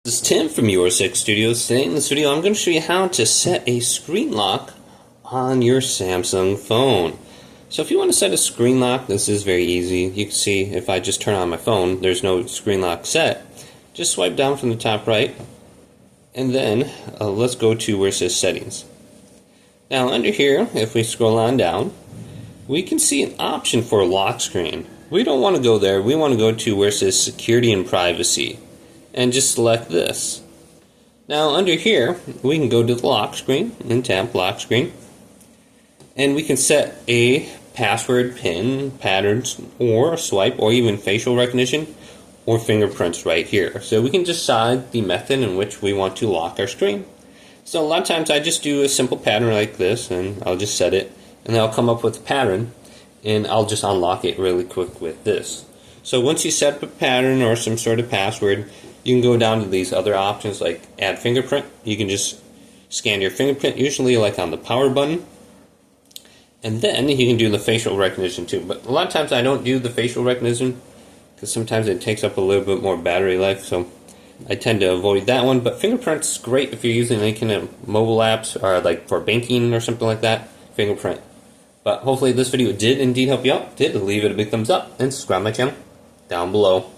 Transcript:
This is Tim from Your Six Studios. Today in this video I'm going to show you how to set a screen lock on your Samsung phone. So if you want to set a screen lock, this is very easy. You can see if I just turn on my phone, there's no screen lock set. Just swipe down from the top right, and then let's go to where it says settings. Now under here, if we scroll on down, we can see an option for lock screen. We don't want to go there. We want to go to where it says security and privacy, and just select this. Now under here, we can go to the lock screen and tap lock screen, and we can set a password, PIN, patterns, or a swipe, or even facial recognition, or fingerprints right here. So we can decide the method in which we want to lock our screen. So a lot of times I just do a simple pattern like this, and I'll just set it, and then I'll come up with a pattern, and I'll just unlock it really quick with this. So once you set up a pattern or some sort of password, you can go down to these other options like add fingerprint. You can just scan your fingerprint, usually like on the power button. And then you can do the facial recognition too. But a lot of times I don't do the facial recognition because sometimes it takes up a little bit more battery life. So I tend to avoid that one. But fingerprint's great if you're using any kind of mobile apps or like for banking or something like that. Fingerprint. But hopefully this video did indeed help you out. Leave it a big thumbs up and subscribe to my channel down below.